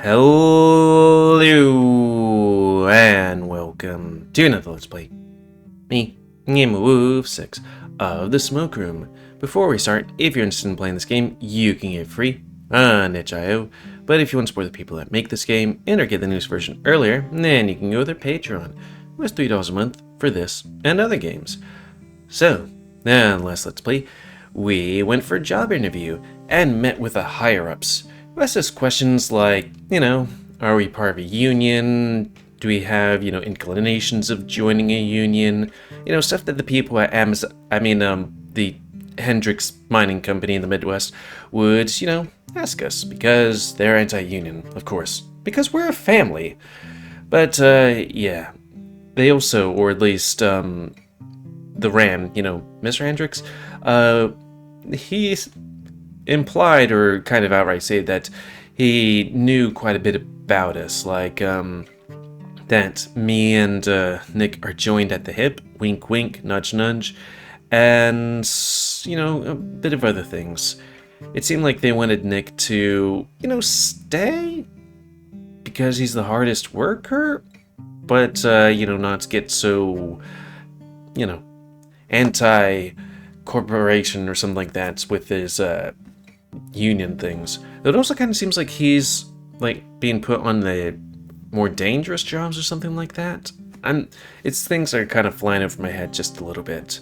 Hello and welcome to another Let's Play. Me, GamerWolfSix of the Smoke Room. Before we start, if you're interested in playing this game, you can get it free on itch.io. But if you want to support the people that make this game and or get the newest version earlier, then you can go to their Patreon with $3 a month for this and other games. So, now let's play. We went for a job interview and met with the higher-ups. Asked us questions like, are we part of a union? Do we have, inclinations of joining a union? Stuff that the people at the Hendrix Mining Company in the Midwest would, ask us, because they're anti-union, of course, because we're a family. But, yeah, they also, or at least, the Ram, Mr. Hendrix, he's implied or kind of outright say that he knew quite a bit about us, like that me and Nick are joined at the hip, wink wink, nudge nudge, and a bit of other things. It seemed like they wanted Nick to, stay because he's the hardest worker, but not get so, anti-corporation or something like that with his union things. It also kind of seems like he's like being put on the more dangerous jobs or something like that. It's things that are kind of flying over my head just a little bit.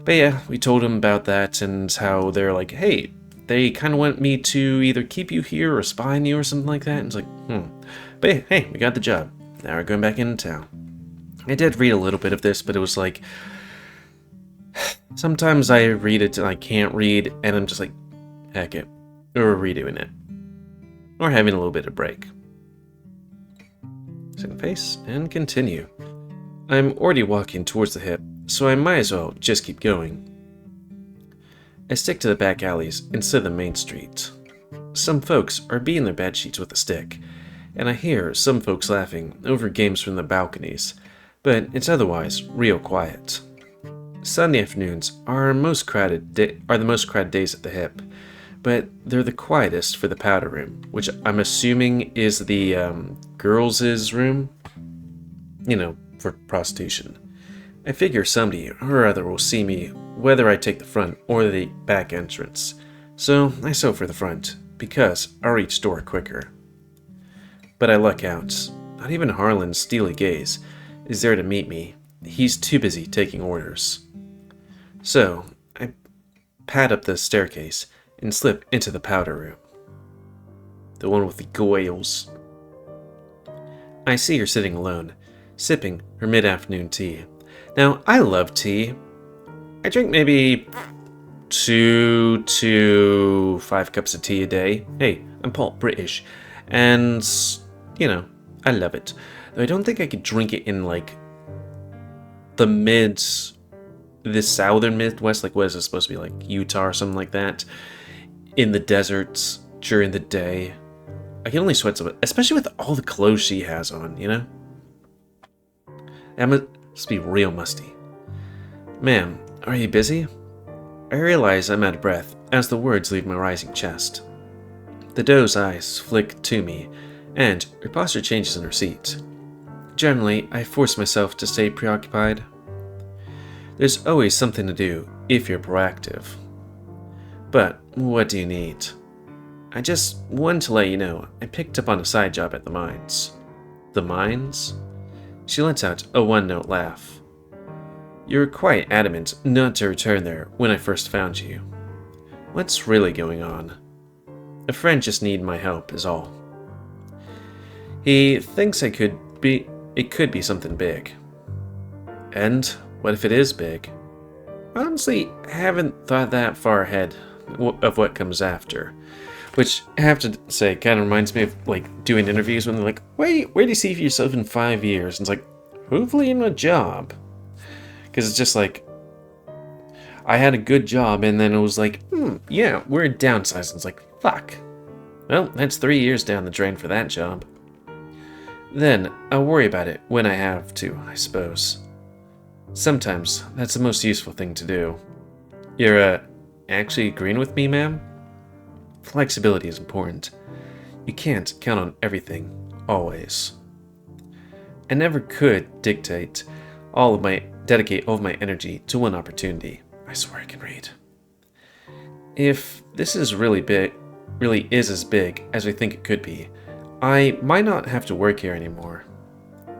But yeah, we told him about that and how they're like, hey, they kind of want me to either keep you here or spy on you or something like that. And it's like, But hey, we got the job. Now we're going back into town. I did read a little bit of this, but it was like, sometimes I read it and I can't read, and I'm just like, heck it. Or redoing it. Or having a little bit of break. Second face, and continue. I'm already walking towards the hip, so I might as well just keep going. I stick to the back alleys instead of the main street. Some folks are beating their bedsheets with a stick, and I hear some folks laughing over games from the balconies, but it's otherwise real quiet. Sunday afternoons are the most crowded days at the hip, but they're the quietest for the powder room, which I'm assuming is the girls' room, for prostitution. I figure somebody or other will see me whether I take the front or the back entrance, so I sew for the front, because I'll reach door quicker. But I luck out. Not even Harlan's steely gaze is there to meet me. He's too busy taking orders. So, I pad up the staircase and slip into the powder room. The one with the goils. I see her sitting alone, sipping her mid-afternoon tea. Now, I love tea. I drink maybe 2 to 5 cups of tea a day. Hey, I'm Paul, British. And, I love it. Though I don't think I could drink it in, the southern Midwest, like what is it supposed to be, like Utah or something like that, in the deserts during the day. I can only sweat so much, especially with all the clothes she has on, That must be real musty. Ma'am, are you busy? I realize I'm out of breath as the words leave my rising chest. The doe's eyes flick to me, and her posture changes in her seat. Generally, I force myself to stay preoccupied. There's always something to do if you're proactive. But what do you need? I just wanted to let you know I picked up on a side job at the mines. The mines? She lets out a one-note laugh. You were quite adamant not to return there when I first found you. What's really going on? A friend just needed my help is all. He thinks it could be something big. And what if it is big? Honestly, I haven't thought that far ahead of what comes after. Which, I have to say, kind of reminds me of, doing interviews when they're like, wait, where do you see yourself in 5 years? And it's like, hopefully in a job. Because it's just like, I had a good job, and then it was like, yeah, we're downsizing. It's like, fuck. Well, that's 3 years down the drain for that job. Then, I'll worry about it when I have to, I suppose. Sometimes, that's the most useful thing to do. You're, actually agreeing with me, ma'am? Flexibility is important. You can't count on everything, always. I never could dedicate all of my energy to one opportunity. I swear I can read. If this is really is as big as we think it could be, I might not have to work here anymore.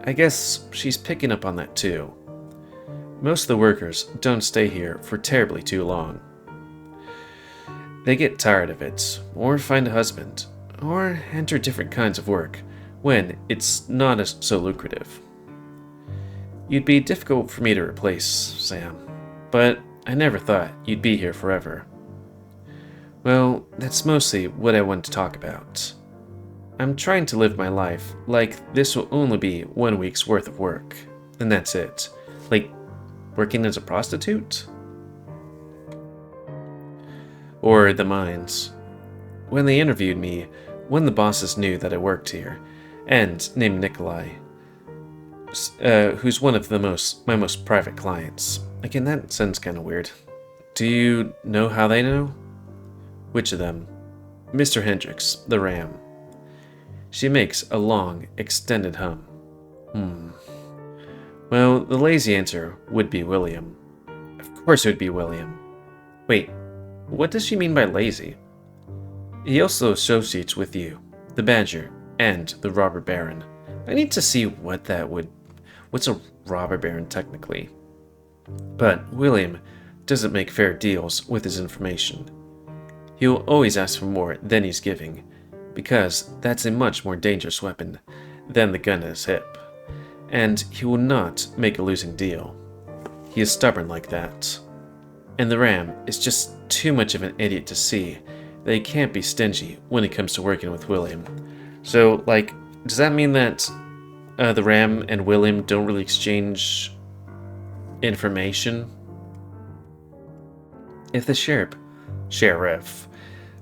I guess she's picking up on that too. Most of the workers don't stay here for terribly too long. They get tired of it, or find a husband, or enter different kinds of work when it's not as so lucrative. You'd be difficult for me to replace, Sam, but I never thought you'd be here forever. Well, that's mostly what I want to talk about. I'm trying to live my life like this will only be 1 week's worth of work, and that's it. Like, working as a prostitute? Or the mines. When they interviewed me, one of the bosses knew that I worked here, and named Nikolai, who's one of my most private clients. Again, that sounds kind of weird. Do you know how they know? Which of them? Mr. Hendricks, the ram. She makes a long, extended hum. Well, the lazy answer would be William. Of course it would be William. Wait, what does she mean by lazy? He also associates with you, the Badger, and the Robber Baron. I need to see what's a Robber Baron technically. But William doesn't make fair deals with his information. He will always ask for more than he's giving, because that's a much more dangerous weapon than the gun at his hip, and he will not make a losing deal. He is stubborn like that. And the ram is just too much of an idiot to see that he can't be stingy when it comes to working with William. So, like, does that mean that the ram and William don't really exchange information? If the sheriff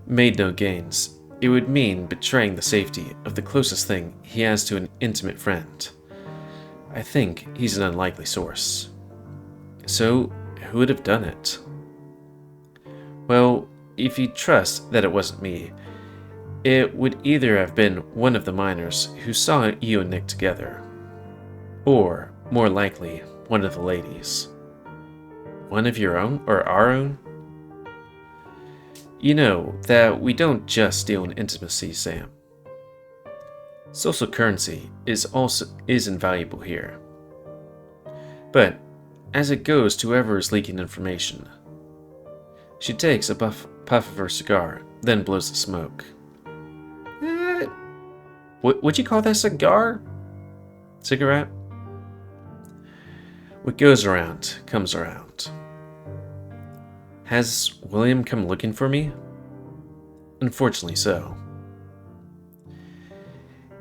made no gains, it would mean betraying the safety of the closest thing he has to an intimate friend. I think he's an unlikely source. So, who would have done it? Well, if you trust that it wasn't me, it would either have been one of the miners who saw you and Nick together, or, more likely, one of the ladies. One of your own, or our own? You know that we don't just deal in intimacy, Sam. Social currency is invaluable here. But as it goes to whoever is leaking information. She takes a puff of her cigar, then blows the smoke. Would you call that a cigar? Cigarette? What goes around comes around. Has William come looking for me? Unfortunately so.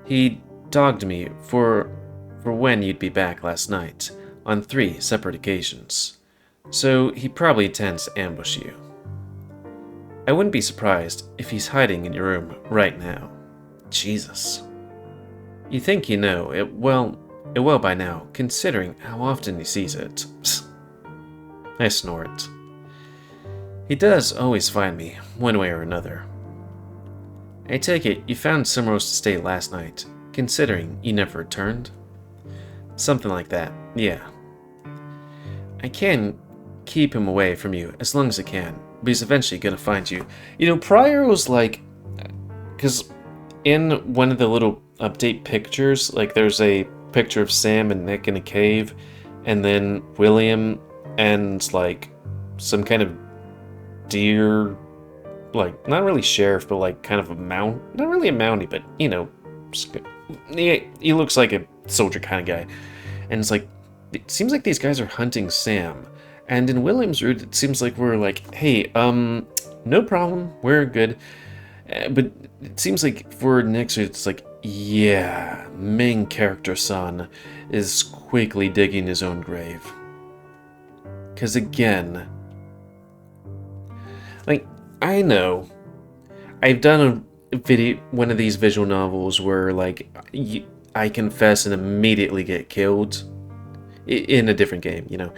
He dogged me for when you'd be back last night, on 3 separate occasions, so he probably intends to ambush you. I wouldn't be surprised if he's hiding in your room right now. Jesus. You think you know it well by now, considering how often he sees it. I snort. He does always find me, one way or another. I take it you found somewhere else to stay last night, considering you never returned? Something like that, yeah. I can keep him away from you as long as I can, but he's eventually gonna find you. You know, Pryor was like, because in one of the little update pictures, like there's a picture of Sam and Nick in a cave, and then William and like some kind of deer, like not really sheriff, but like kind of a mount, not really a mountie, but you know, he looks like a soldier kind of guy. And it's like, it seems like these guys are hunting Sam. And in William's route, it seems like we're like, hey, no problem, we're good. But it seems like for Nick's route, it's like, yeah, main character son is quickly digging his own grave. Because again, like, I know, I've done a video, one of these visual novels where, like, I confess and immediately get killed in a different game, you know.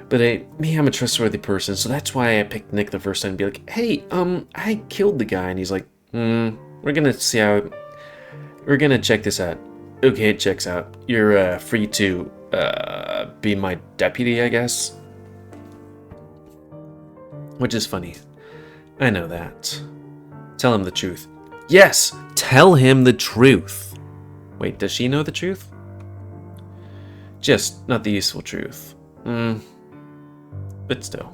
But I'm a trustworthy person, so that's why I picked Nick the first time and be like, hey, I killed the guy, and he's like, We're gonna see how... We're gonna check this out. Okay, it checks out. You're free to be my deputy, I guess. Which is funny. I know that. Tell him the truth. Yes! Tell him the truth! Wait, does she know the truth? Just not the useful truth. But still.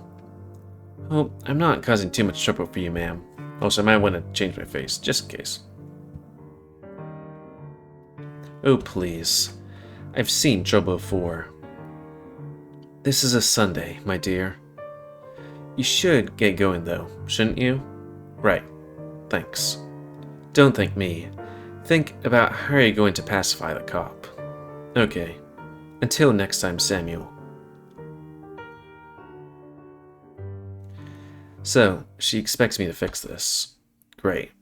Well, I'm not causing too much trouble for you, ma'am. Also, I might want to change my face, just in case. Oh, please. I've seen trouble before. This is a Sunday, my dear. You should get going, though, shouldn't you? Right. Thanks. Don't thank me. Think about how you're going to pacify the cop. Okay. Until next time, Samuel. So, she expects me to fix this. Great.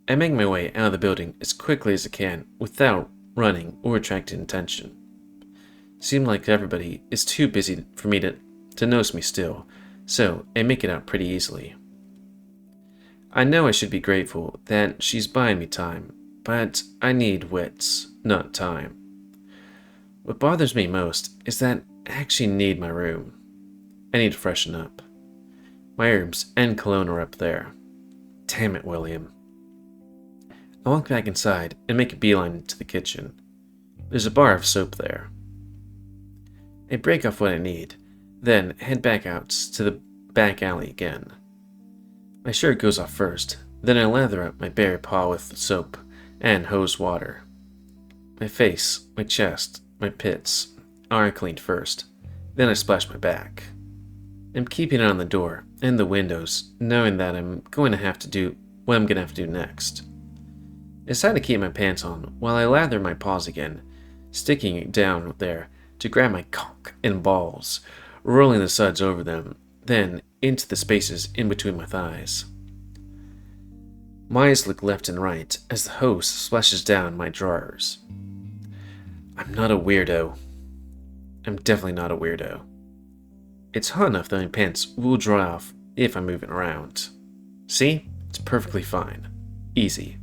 I make my way out of the building as quickly as I can without running or attracting attention. Seems like everybody is too busy for me to notice me still, so I make it out pretty easily. I know I should be grateful that she's buying me time, but I need wits, not time. What bothers me most is that I actually need my room. I need to freshen up. My herbs and cologne are up there. Damn it, William. I walk back inside and make a beeline to the kitchen. There's a bar of soap there. I break off what I need, then head back out to the back alley again. My shirt goes off first, then I lather up my bare paw with soap and hose water. My face, my chest, my pits are cleaned first, then I splash my back. I'm keeping it on the door and the windows, knowing that I'm going to have to do what I'm going to have to do next. I decide to keep my pants on while I lather my paws again, sticking it down there to grab my cock and balls, rolling the suds over them, then into the spaces in between my thighs. My eyes look left and right as the hose splashes down my drawers. I'm not a weirdo. I'm definitely not a weirdo. It's hot enough that my pants will dry off if I'm moving around. See? It's perfectly fine. Easy.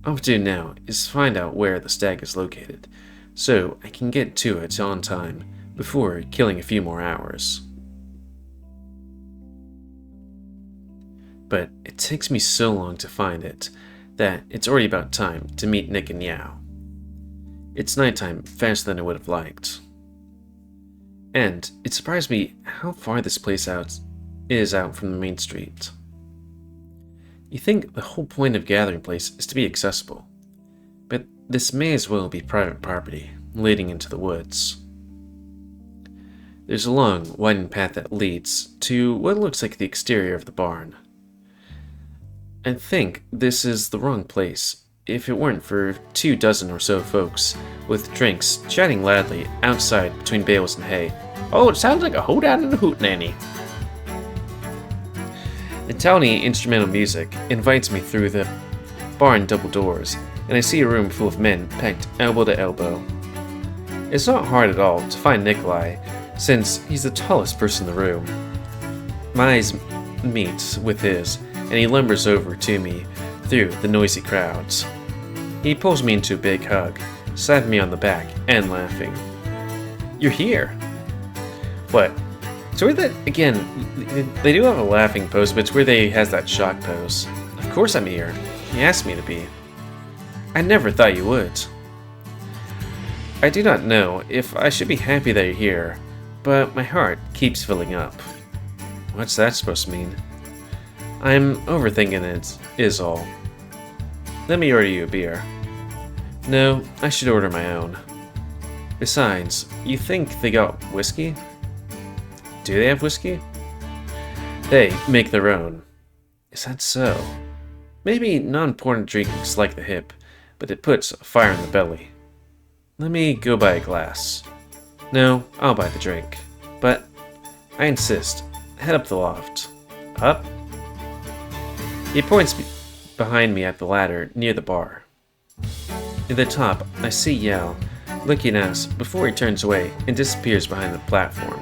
All I have to do now is find out where the stag is located, so I can get to it on time before killing a few more hours. But it takes me so long to find it that it's already about time to meet Nick and Yao. It's nighttime faster than I would have liked. And it surprised me how far this place is out from the main street. You think the whole point of gathering place is to be accessible, but this may as well be private property leading into the woods. There's a long, winding path that leads to what looks like the exterior of the barn. I think this is the wrong place if it weren't for 24 or so folks with drinks chatting loudly outside between bales and hay. Oh, it sounds like a hoedown and a hootenanny. Italian instrumental music invites me through the barn double doors, and I see a room full of men packed elbow to elbow. It's not hard at all to find Nikolai, since he's the tallest person in the room. My eyes meet with his, and he lumbers over to me through the noisy crowds. He pulls me into a big hug, slapping me on the back and laughing. You're here! What? So where that, again, they do have a laughing pose, but it's where they has that shock pose. Of course I'm here. He asked me to be. I never thought you would. I do not know if I should be happy that you're here, but my heart keeps filling up. What's that supposed to mean? I'm overthinking it, is all. Let me order you a beer. No, I should order my own. Besides, you think they got whiskey? Do they have whiskey? They make their own. Is that so? Maybe non-important drinks like the hip, but it puts a fire in the belly. Let me go buy a glass. No, I'll buy the drink. But I insist. Head up the loft. Up? He points behind me at the ladder near the bar. At the top, I see Yao looking at us before he turns away and disappears behind the platform.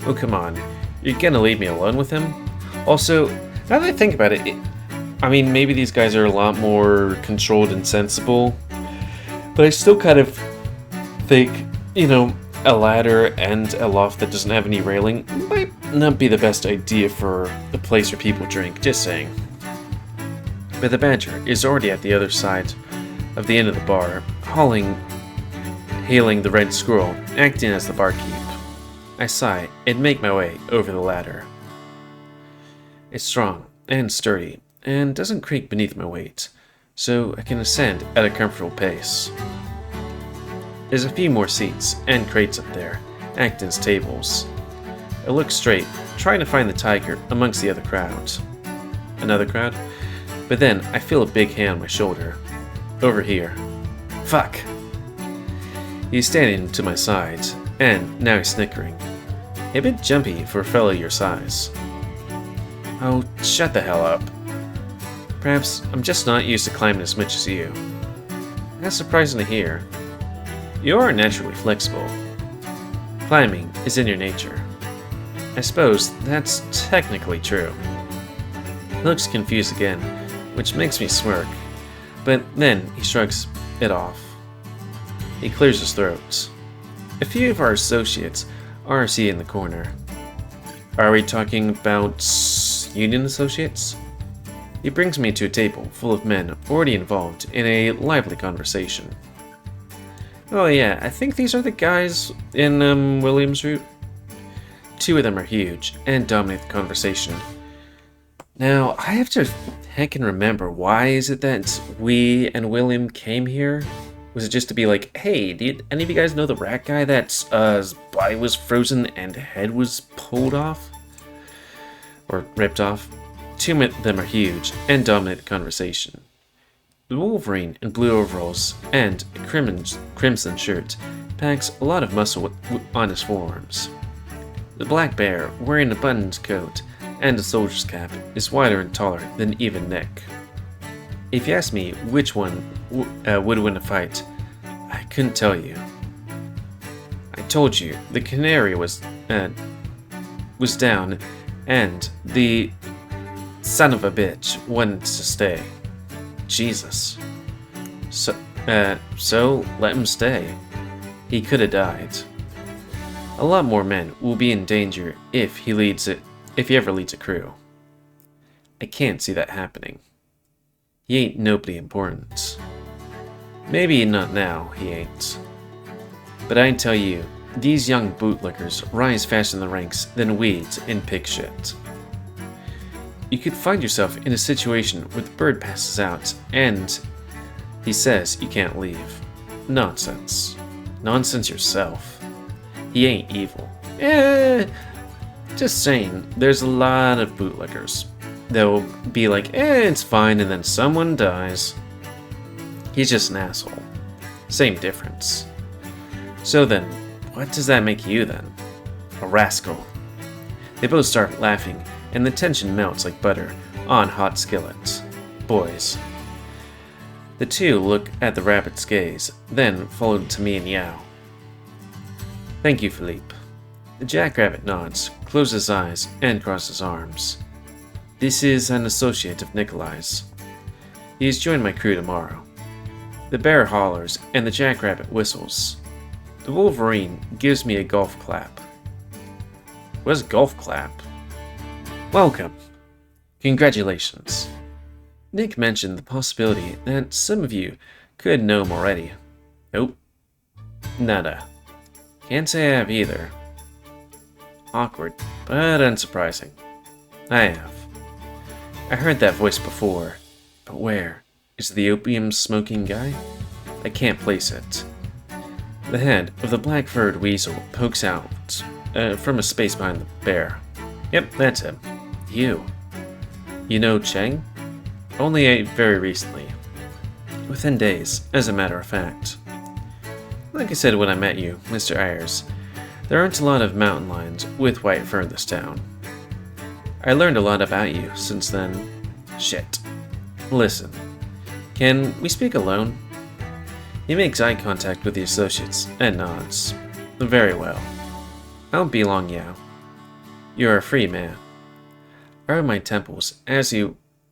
Oh, come on. You're gonna leave me alone with him? Also, now that I think about it, I mean, maybe these guys are a lot more controlled and sensible, but I still kind of think, you know, a ladder and a loft that doesn't have any railing might not be the best idea for a place where people drink, just saying. But the badger is already at the other side of the end of the bar, hailing the red squirrel, acting as the barkeep. I sigh and make my way over the ladder. It's strong and sturdy, and doesn't creak beneath my weight, so I can ascend at a comfortable pace. There's a few more seats and crates up there, acting as tables. I look straight, trying to find the tiger amongst the other crowds. Another crowd? But then I feel a big hand on my shoulder. Over here. Fuck! He's standing to my side, and now he's snickering. A bit jumpy for a fellow your size. Oh, shut the hell up. Perhaps I'm just not used to climbing as much as you. That's surprising to hear. You are naturally flexible. Climbing is in your nature. I suppose that's technically true. He looks confused again, which makes me smirk, but then he shrugs it off. He clears his throat. A few of our associates are seated in the corner. Are we talking about union associates? He brings me to a table full of men already involved in a lively conversation. Oh yeah, I think these are the guys in William's route. Two of them are huge and dominate the conversation. Now, I have to heckin' remember, why is it that we and William came here? Was it just to be like, hey, did any of you guys know the rat guy that's body was frozen and head was pulled off? Or ripped off? Two of them are huge and dominate the conversation. The Wolverine in blue overalls and a crimson shirt packs a lot of muscle on his forearms. The black bear, wearing a buttoned coat and a soldier's cap, is wider and taller than even Nick. If you ask me which one would win a fight, I couldn't tell you. I told you the canary was down, and the son of a bitch wanted to stay. Jesus. So let him stay. He could have died. A lot more men will be in danger if he ever leads a crew. I can't see that happening. He ain't nobody important. Maybe not now, he ain't. But I tell you, these young bootlickers rise faster in the ranks than weeds in pig shit. You could find yourself in a situation where the bird passes out and he says you can't leave. Nonsense. Nonsense yourself. He ain't evil. Just saying, there's a lot of bootlickers. They'll be like, it's fine, and then someone dies. He's just an asshole. Same difference. So then, what does that make you then? A rascal. They both start laughing, and the tension melts like butter on hot skillets. Boys. The two look at the rabbit's gaze, then followed to me and Yao. Thank you, Philippe. The jackrabbit nods, closes his eyes, and crosses arms. This is an associate of Nikolai's. He has joined my crew tomorrow. The bear hollers, and the jackrabbit whistles. The Wolverine gives me a golf clap. What's a golf clap? Welcome. Congratulations. Nick mentioned the possibility that some of you could know him already. Nope. Nada. Can't say I have either. Awkward, but unsurprising. I have. I heard that voice before, but where? Is it the opium-smoking guy? I can't place it. The head of the black-furred weasel pokes out from a space behind the bear. Yep, that's him. You. You know Cheng? Only very recently. Within days, as a matter of fact. Like I said when I met you, Mr. Ayers, there aren't a lot of mountain lions with white fur in this town. I learned a lot about you since then. Shit. Listen, can we speak alone? He makes eye contact with the associates and nods. Very well. I won't be long, Yao. You are a free man. I rub my temples as he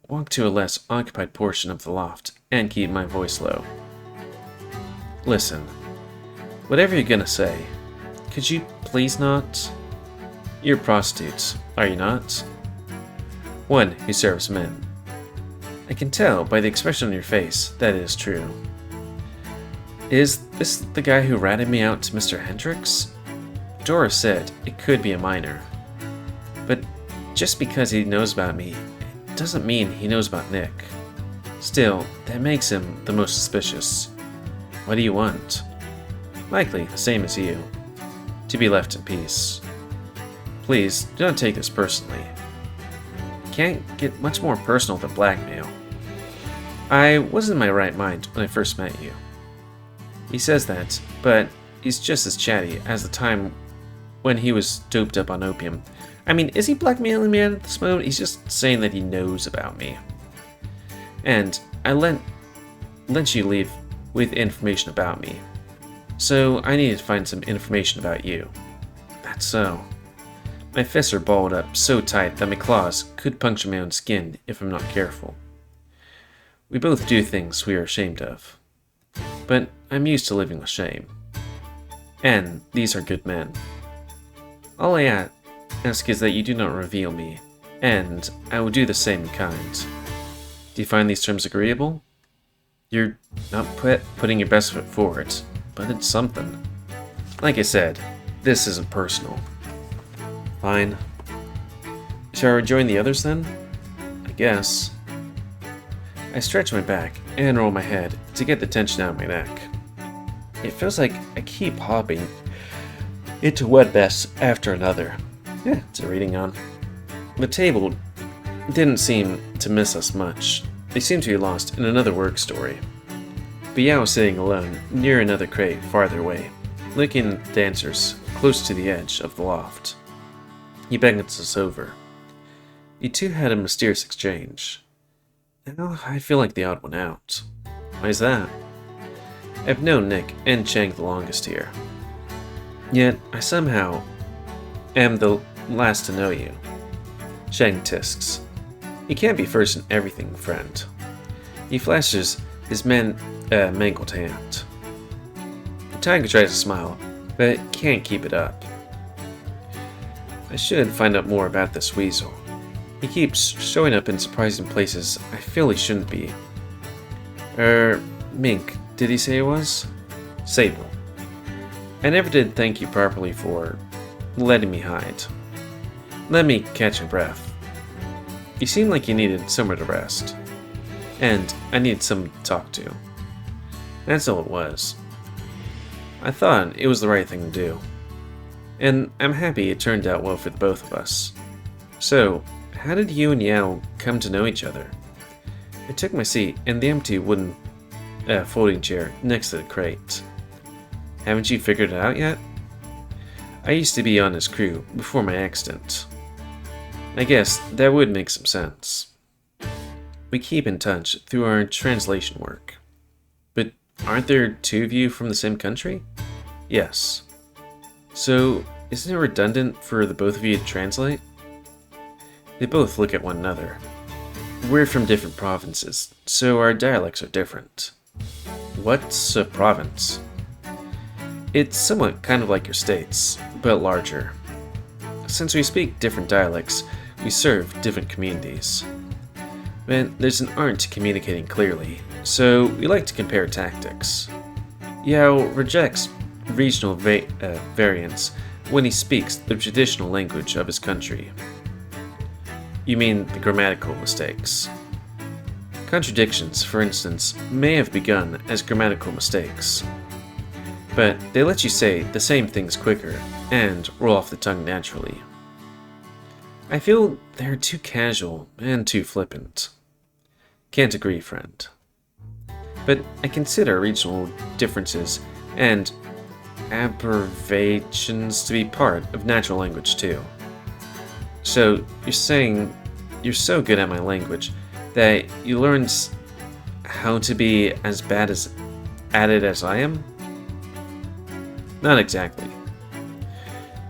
walk to a less occupied portion of the loft and keep my voice low. Listen, whatever you're gonna say, could you please not? You're prostitutes, are you not? One who serves men. I can tell by the expression on your face that it is true. Is this the guy who ratted me out to Mr. Hendricks? Dora said it could be a minor. But just because he knows about me, it doesn't mean he knows about Nick. Still, that makes him the most suspicious. What do you want? Likely the same as you. To be left in peace. Please, do not take this personally. Can't get much more personal than blackmail. I wasn't in my right mind when I first met you. He says that, but he's just as chatty as the time when he was doped up on opium. I mean, is he blackmailing me at this moment? He's just saying that he knows about me. And I lent you leave with information about me. So I needed to find some information about you. That's so. My fists are balled up so tight that my claws could puncture my own skin if I'm not careful. We both do things we are ashamed of. But I'm used to living with shame. And these are good men. All I ask is that you do not reveal me, and I will do the same in kind. Do you find these terms agreeable? You're not putting your best foot forward, but it's something. Like I said, this isn't personal. Fine. Shall I rejoin the others then? I guess. I stretch my back and roll my head to get the tension out of my neck. It feels like I keep hopping into one mess after another. Yeah, it's a reading on. The table didn't seem to miss us much. They seemed to be lost in another work story. Biao was sitting alone near another crate farther away, licking dancers close to the edge of the loft. He beckons us over. You two had a mysterious exchange. Now I feel like the odd one out. Why is that? I've known Nick and Chang the longest here. Yet I somehow am the last to know you. Chang tisks. You can't be first in everything, friend. He flashes his mangled hand. The tiger tries to smile, but can't keep it up. I should find out more about this weasel. He keeps showing up in surprising places I feel he shouldn't be. Mink, did he say it was? Sable. I never did thank you properly for letting me hide. Let me catch my breath. You seemed like you needed somewhere to rest. And I needed someone to talk to. That's all it was. I thought it was the right thing to do. And I'm happy it turned out well for the both of us. So, how did you and Yao come to know each other? I took my seat in the empty wooden folding chair next to the crate. Haven't you figured it out yet? I used to be on his crew before my accident. I guess that would make some sense. We keep in touch through our translation work. But aren't there two of you from the same country? Yes. So, isn't it redundant for the both of you to translate? They both look at one another. We're from different provinces, so our dialects are different. What's a province? It's somewhat kind of like your states, but larger. Since we speak different dialects, we serve different communities. But there's an art to communicating clearly, so we like to compare tactics. Yao rejects regional variants when he speaks the traditional language of his country. You mean the grammatical mistakes. Contradictions, for instance, may have begun as grammatical mistakes. But they let you say the same things quicker and roll off the tongue naturally. I feel they're too casual and too flippant. Can't agree, friend. But I consider regional differences and abbreviations to be part of natural language too. So you're saying you're so good at my language that you learned how to be as bad at it as I am? Not exactly.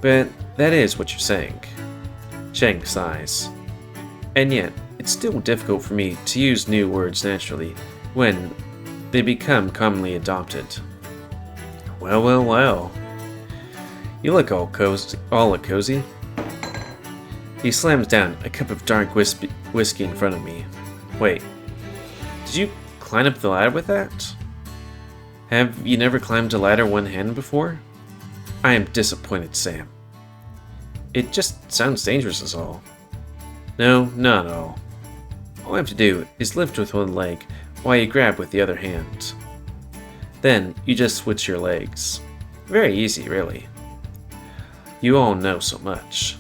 But that is what you're saying. Chang sighs. And yet, it's still difficult for me to use new words naturally when they become commonly adopted. Well, well, well. You look all cozy. He slams down a cup of dark whiskey in front of me. Wait, did you climb up the ladder with that? Have you never climbed a ladder one-handed before? I am disappointed, Sam. It just sounds dangerous is all. No, not at all. All I have to do is lift with one leg while you grab with the other hand. Then you just switch your legs. Very easy, really. You all know so much.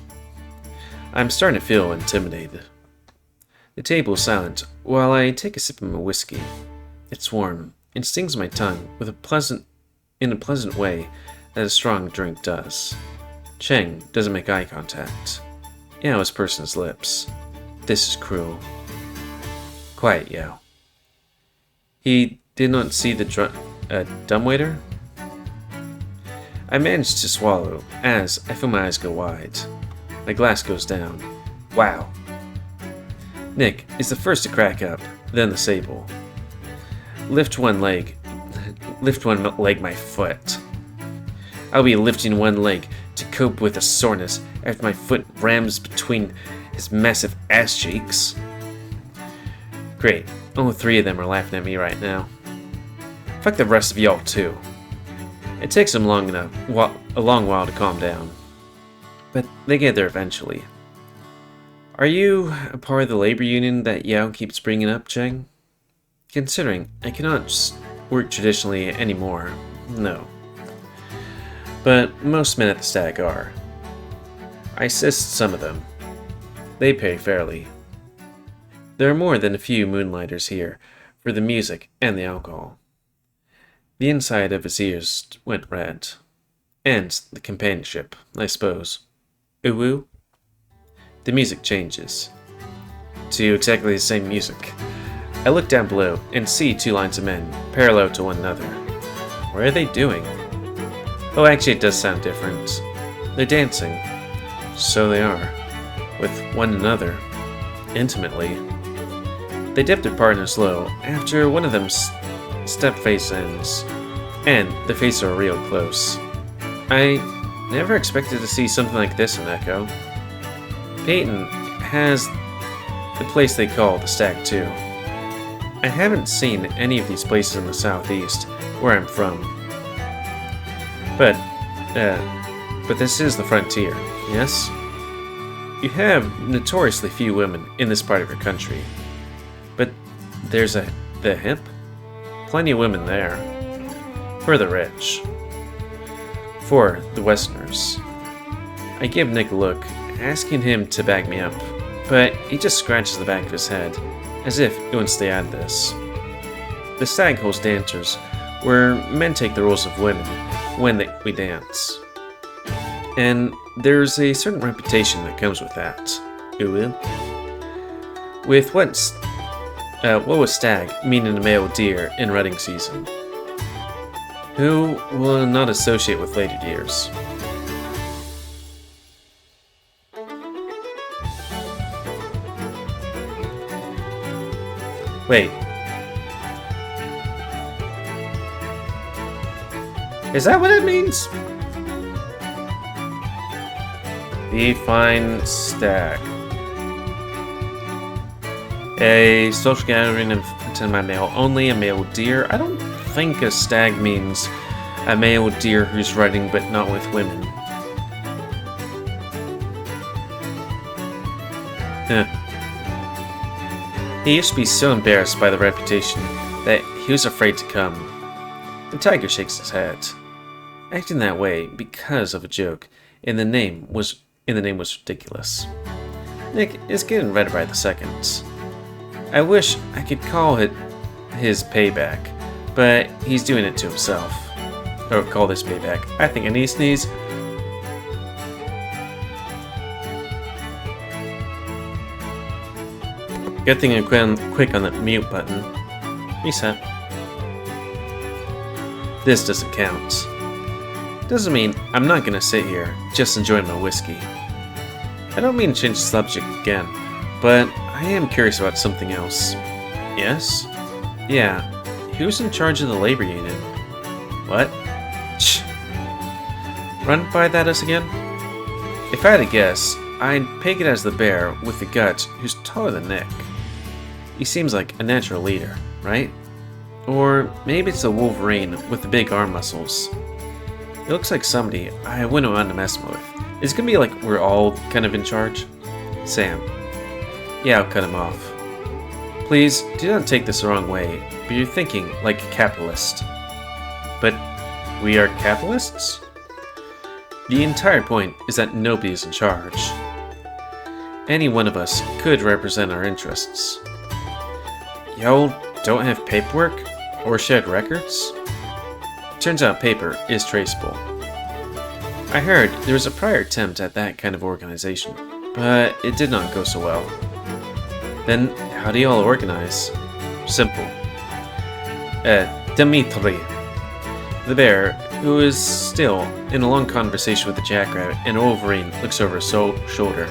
I'm starting to feel intimidated. The table is silent while I take a sip of my whiskey. It's warm and stings my tongue in a pleasant way that a strong drink does. Cheng doesn't make eye contact. Yao is pursing his lips. This is cruel. Quiet, Yao. He did not see the dumbwaiter? I managed to swallow as I feel my eyes go wide. My glass goes down. Wow. Nick is the first to crack up, then the sable. Lift one leg my foot. I'll be lifting one leg to cope with the soreness after my foot rams between his massive ass cheeks. Great, all three of them are laughing at me right now. Fuck the rest of y'all too. It takes them a long while to calm down. But they get there eventually. Are you a part of the labor union that Yao keeps bringing up, Cheng? Considering I cannot work traditionally anymore, no. But most men at the Stag are. I assist some of them. They pay fairly. There are more than a few moonlighters here for the music and the alcohol. The inside of his ears went red. And the companionship, I suppose. Uwu? The music changes. To exactly the same music. I look down below and see two lines of men parallel to one another. What are they doing? Oh, actually it does sound different. They're dancing. So they are. With one another. Intimately. They dip their partners low after one of them step face ends. And the faces are real close. I never expected to see something like this in Echo. Peyton has the place they call the Stag too. I haven't seen any of these places in the southeast, where I'm from. But this is the frontier, yes? You have notoriously few women in this part of your country. But there's the hip? Plenty of women there. For the rich. For the Westerners. I give Nick a look, asking him to back me up, but he just scratches the back of his head, as if he wants to stay out of this. The Stag holds dancers, where men take the roles of women when we dance. And there's a certain reputation that comes with that. Uwu. With what was Stag meaning a male deer in rutting season? Who will not associate with later deers? Wait. Is that what it means? Define Stag. A social gathering of by male only, a male deer. I don't think a stag means a male deer who's riding but not with women. He used to be so embarrassed by the reputation that he was afraid to come. The tiger shakes his head. Acting that way because of a joke in the name was ridiculous. Nick is getting redder by the second. I wish I could call it his payback, but he's doing it to himself. Or call this payback. I think I need to sneeze. Good thing I'm quick on the mute button. Reset. This doesn't count. Doesn't mean I'm not gonna sit here, just enjoying my whiskey. I don't mean to change the subject again, but I am curious about something else. Yes? Yeah. Who's in charge of the labor union? What? Shh. Run by that us again? If I had to guess, I'd peg it as the bear with the guts who's taller than Nick. He seems like a natural leader, right? Or maybe it's the Wolverine with the big arm muscles. It looks like somebody I wouldn't want to mess with. It's gonna be like we're all kind of in charge. Sam. Yeah, I'll cut him off. Please, do not take this the wrong way, but you're thinking like a capitalist. But we are capitalists? The entire point is that nobody is in charge. Any one of us could represent our interests. Y'all don't have paperwork or shared records? Turns out paper is traceable. I heard there was a prior attempt at that kind of organization, but it did not go so well. Then how do y'all organize? Simple. Dimitri, the bear, who is still in a long conversation with the jackrabbit, and Wolverine looks over his shoulder.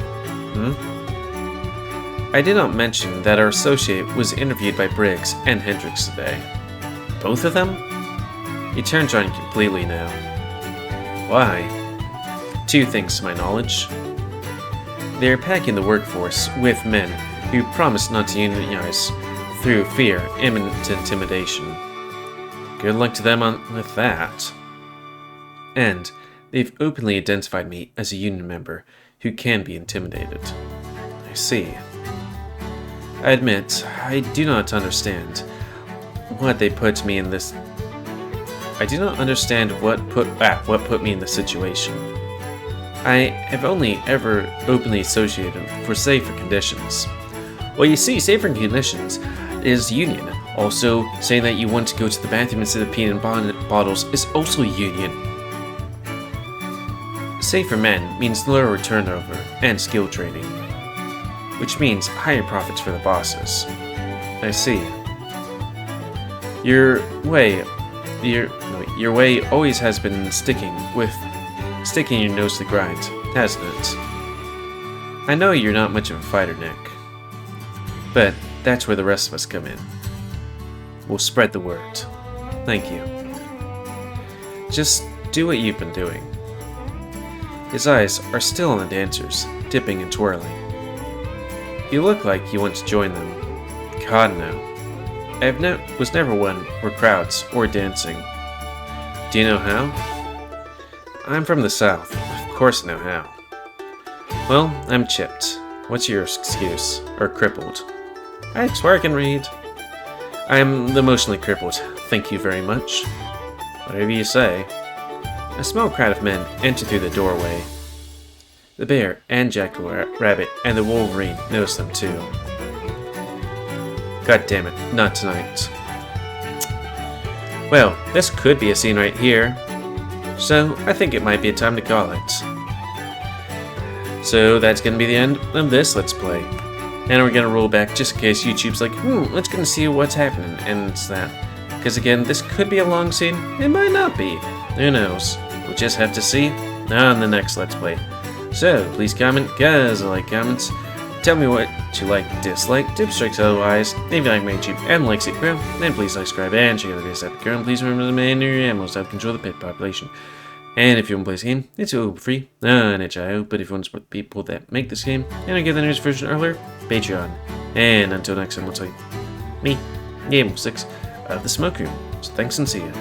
I did not mention that our associate was interviewed by Briggs and Hendricks today. Both of them? He turns on you completely now. Why? Two things to my knowledge. They are packing the workforce with men who promise not to unionize through fear and intimidation. Good luck to them with that. And they've openly identified me as a union member who can be intimidated. I see. I admit, I do not understand what they put me in this. I do not understand what put me in this situation. I have only ever openly associated for safer conditions. Well, you see, safer conditions is union. Also, saying that you want to go to the bathroom instead of peeing in bottles is also union. Safer men means lower turnover and skill trading, which means higher profits for the bosses. I see. Your way always has been sticking your nose to the grind, hasn't it? I know you're not much of a fighter, Nick, but that's where the rest of us come in. We'll spread the word. Thank you. Just do what you've been doing. His eyes are still on the dancers, dipping and twirling. You look like you want to join them. God, no. I was never one for crowds or dancing. Do you know how? I'm from the South. Of course I know how. Well, I'm chipped. What's your excuse? Or crippled? I swear I can read. I'm emotionally crippled. Thank you very much. Whatever you say. A small crowd of men enter through the doorway. The bear and jackrabbit and the Wolverine notice them too. God damn it, not tonight. Well, this could be a scene right here. So, I think it might be a time to call it. So, that's gonna be the end of this Let's Play. And we're gonna roll back just in case YouTube's like, let's gonna see what's happening, and it's that. Because again, this could be a long scene, it might not be. Who knows? We'll just have to see on the next Let's Play. So, please comment, guys, I like comments. Tell me what you like, dislike, tips, strikes, otherwise. If you like my YouTube and likes it, grow, then please subscribe and check out the videos at the ground. Please remember the man near your animals to help control the pet population. And if you want to play this game, it's free on itch.io. But if you want to support the people that make this game and I get the newest version earlier, Patreon. And until next time, we'll tell you, me, GamerWolfSix of the Smoke Room. So thanks and see ya.